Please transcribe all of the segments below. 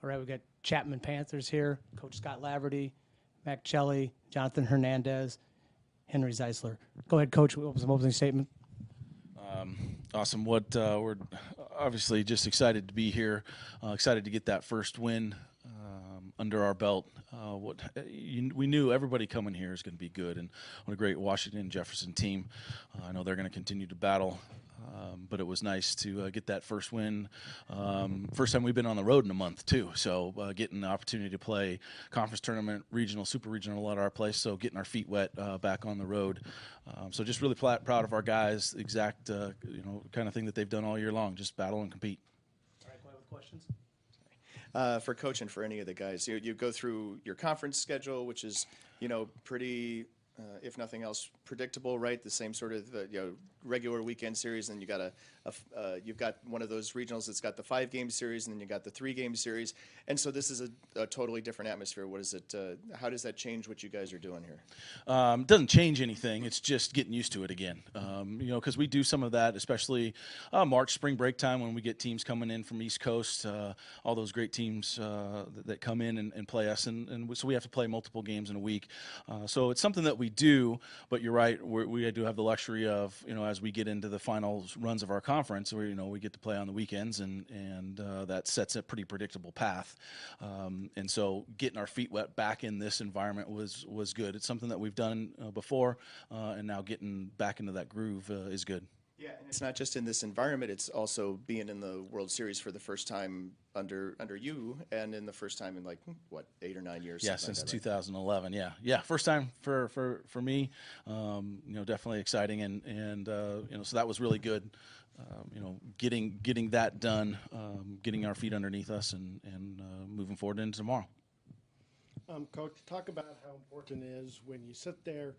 All right, we got Chapman Panthers here, Coach Scott Laverty, Mack Cheli, Jonathan Hernandez, Henry Zeisler. Go ahead, Coach. What was the opening statement? Awesome. We're obviously just excited to be here, excited to get that first win under our belt. We knew everybody coming here is going to be good, and what a great Washington and Jefferson team. I know they're going to continue to battle, but it was nice to get that first win. First time we've been on the road in a month too, so getting the opportunity to play conference tournament, regional, super regional at our place, so getting our feet wet back on the road. So just really proud of our guys. Exact kind of thing that they've done all year long, just battle and compete. All right, go ahead with questions. For Coach and for any of the guys, you go through your conference schedule, which is, pretty, if nothing else, predictable, right? The same sort of regular weekend series, and you got you've got one of those regionals that's got the 5-game series, and then you got the 3-game series, and so this is a totally different atmosphere. What is it? How does that change what you guys are doing here? It doesn't change anything. It's just getting used to it again. Because we do some of that, especially March, spring break time when we get teams coming in from East Coast, all those great teams that come in and play us, so we have to play multiple games in a week. So it's something that we do, but you're right. We do have the luxury of, as we get into the final runs of our conference, where we get to play on the weekends, and that sets a pretty predictable path. And so getting our feet wet back in this environment was good. It's something that we've done before, and now getting back into that groove is good. Yeah, and it's not just in this environment. It's also being in the World Series for the first time under you, and in the first time in 8 or 9 years. Yeah, since 2011. Yeah, first time for me. Definitely exciting, and so that was really good. Getting that done, getting our feet underneath us, and moving forward into tomorrow. Coach, talk about how important it is when you sit there,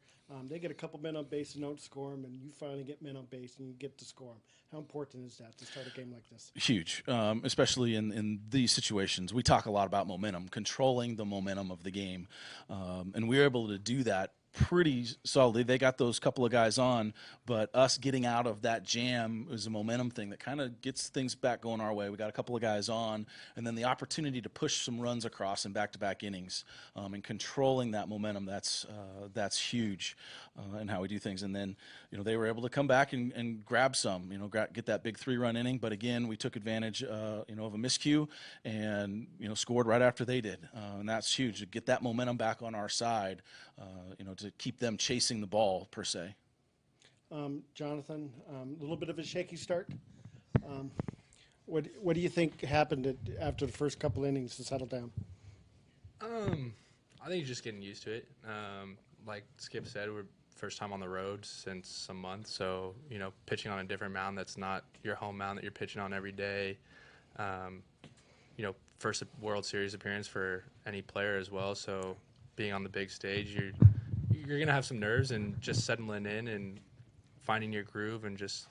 they get a couple men on base and don't score them, and you finally get men on base and you get to score them. How important is that to start a game like this? Huge, especially in these situations. We talk a lot about momentum, controlling the momentum of the game, and we were able to do that pretty solidly. They got those couple of guys on, but us getting out of that jam is a momentum thing that kind of gets things back going our way. We got a couple of guys on, and then the opportunity to push some runs across in back-to-back innings, and controlling that momentum, that's huge in how we do things. And then they were able to come back and grab some, get that big 3-run inning. But again, we took advantage of a miscue and scored right after they did, and that's huge to get that momentum back on our side. To keep them chasing the ball, per se. Jonathan, a little bit of a shaky start. What do you think happened after the first couple innings to settle down? I think you're just getting used to it. Like Skip said, we're first time on the road since some months, so pitching on a different mound that's not your home mound that you're pitching on every day. First World Series appearance for any player as well, so being on the big stage, you're going to have some nerves, and just settling in and finding your groove and just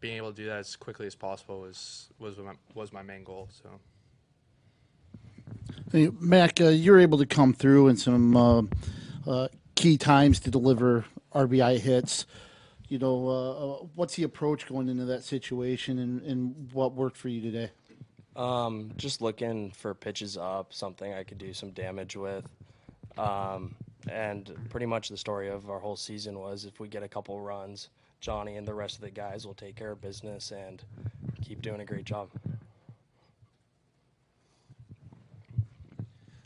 being able to do that as quickly as possible was my main goal. So, hey, Mack, you're able to come through in some key times to deliver RBI hits. What's the approach going into that situation, and what worked for you today? Just looking for pitches up, something I could do some damage with. And pretty much the story of our whole season was if we get a couple runs, Johnny and the rest of the guys will take care of business and keep doing a great job.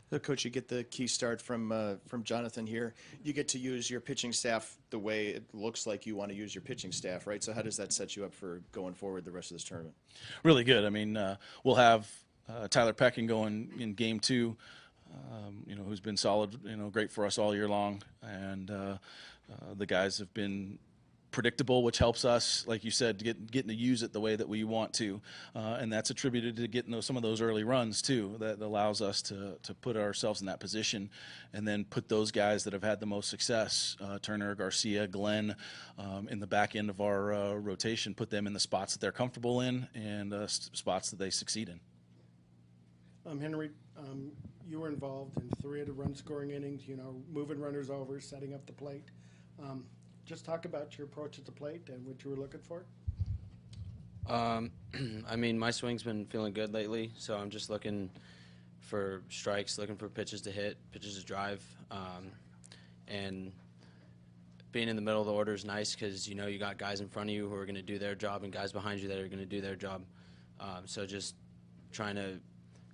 So, Coach, you get the key start from Jonathan here. You get to use your pitching staff the way it looks like you want to use your pitching staff, right? So how does that set you up for going forward the rest of this tournament? Really good. I mean, we'll have Tyler Peckin going in Game 2, who's been solid, great for us all year long. And the guys have been predictable, which helps us, like you said, getting to use it the way that we want to, and that's attributed to getting some of those early runs too. That allows us to put ourselves in that position, and then put those guys that have had the most success, Turner, Garcia, Glenn, in the back end of our rotation, put them in the spots that they're comfortable in and spots that they succeed in. Henry, you were involved in 3 of the run-scoring innings. Moving runners over, setting up the plate. Just talk about your approach at the plate and what you were looking for. I mean, my swing's been feeling good lately, so I'm just looking for strikes, looking for pitches to hit, pitches to drive, and being in the middle of the order is nice because you know you got guys in front of you who are going to do their job and guys behind you that are going to do their job. So just trying to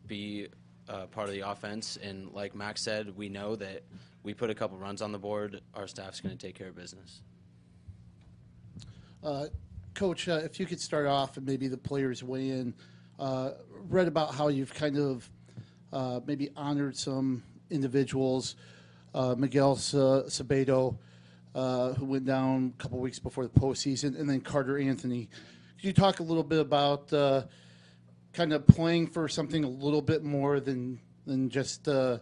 be part of the offense, and like Max said, we know that we put a couple runs on the board, our staff's going to take care of business. Coach, if you could start off and maybe the players weigh in, read about how you've kind of maybe honored some individuals, Miguel Sabedo, who went down a couple weeks before the postseason, and then Carter Anthony. Could you talk a little bit about kind of playing for something a little bit more than just the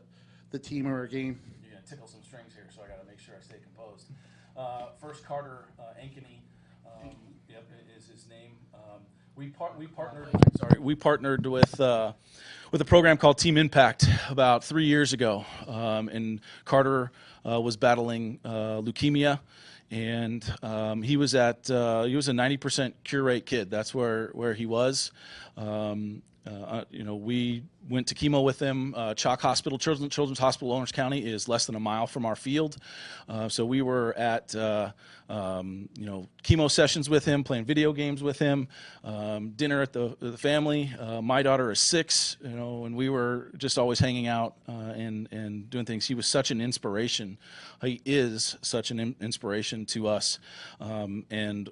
team or a game? You're going to tickle some strings here, so I got to make sure I stay composed. First, Carter Anthony. Yep, is his name. We partnered with a program called Team Impact about 3 years ago, and Carter was battling leukemia, and he was a 90% cure rate kid. That's where he was. We went to chemo with him. Chalk Hospital, Children's Hospital, Orange County is less than a mile from our field. So we were at, chemo sessions with him, playing video games with him, dinner at the family. My daughter is 6, and we were just always hanging out and doing things. He was such an inspiration. He is such an inspiration to us. And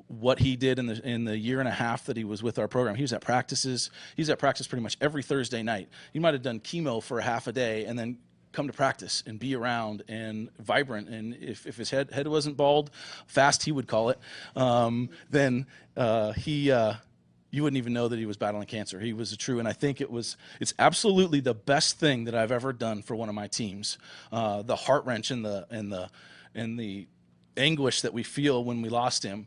what he did in the year and a half that he was with our program. He was at practices. He's at practice pretty much every Thursday night. He might have done chemo for a half a day and then come to practice and be around and vibrant. And if his head wasn't bald, fast he would call it, then you wouldn't even know that he was battling cancer. He was true, and I think it's absolutely the best thing that I've ever done for one of my teams. The heart wrench and the anguish that we feel when we lost him.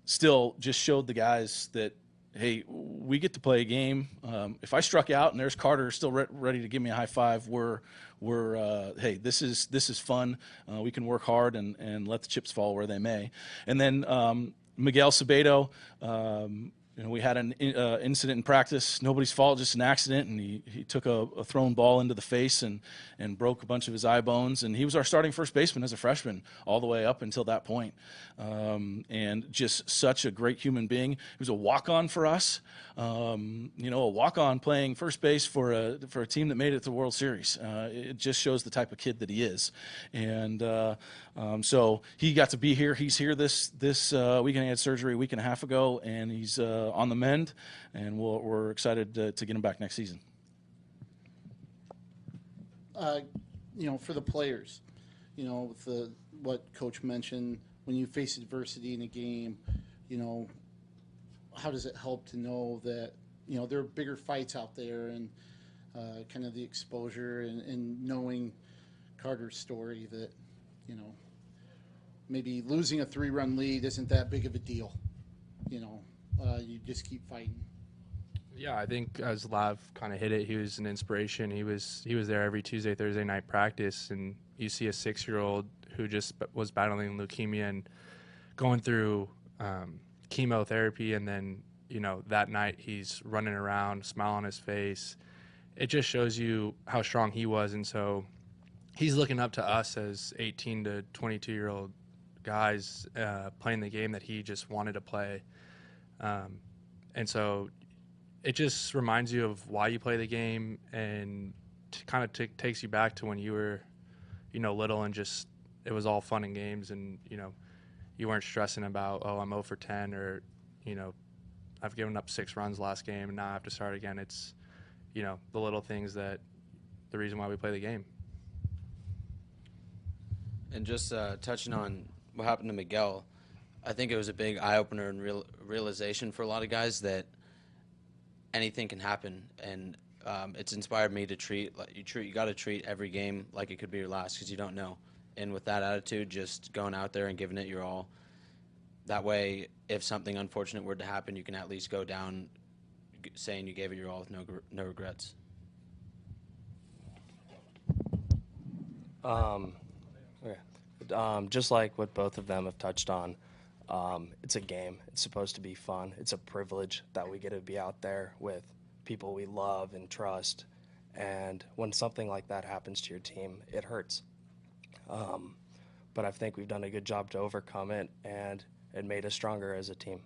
Still just showed the guys that, hey, we get to play a game. If I struck out and there's Carter still ready to give me a high five, hey, this is fun. We can work hard and let the chips fall where they may. And then Miguel Sabedo, we had an incident in practice, nobody's fault, just an accident, and he took a thrown ball into the face and broke a bunch of his eye bones, and he was our starting first baseman as a freshman all the way up until that point. And just such a great human being. He was a walk-on for us, a walk-on playing first base for a team that made it to the World Series. It just shows the type of kid that he is. And so he got to be here. He's here this weekend. He had surgery a week and a half ago, and he's on the mend, and we're excited to get him back next season. For the players, with what Coach mentioned, when you face adversity in a game, how does it help to know that, there are bigger fights out there, and kind of the exposure and knowing Carter's story that, maybe losing a 3-run lead isn't that big of a deal. You just keep fighting. Yeah, I think as Lav kind of hit it, he was an inspiration. He was there every Tuesday, Thursday night practice, and you see a 6-year-old who just was battling leukemia and going through chemotherapy, and then that night he's running around, smile on his face. It just shows you how strong he was, and so he's looking up to us as 18 to 22-year-old guys playing the game that he just wanted to play. And so it just reminds you of why you play the game, and kind of takes you back to when you were, little, and just it was all fun and games, and you weren't stressing about, I'm 0 for 10, or I've given up 6 runs last game and now I have to start again. It's the little things that the reason why we play the game. And just touching on what happened to Miguel, I think it was a big eye-opener and realization for a lot of guys that anything can happen, and it's inspired me to you got to treat every game like it could be your last, because you don't know. And with that attitude, just going out there and giving it your all. That way, if something unfortunate were to happen, you can at least go down saying you gave it your all with no regrets. Just like what both of them have touched on, It's a game. It's supposed to be fun. It's a privilege that we get to be out there with people we love and trust. And when something like that happens to your team, it hurts. But I think we've done a good job to overcome it, and it made us stronger as a team.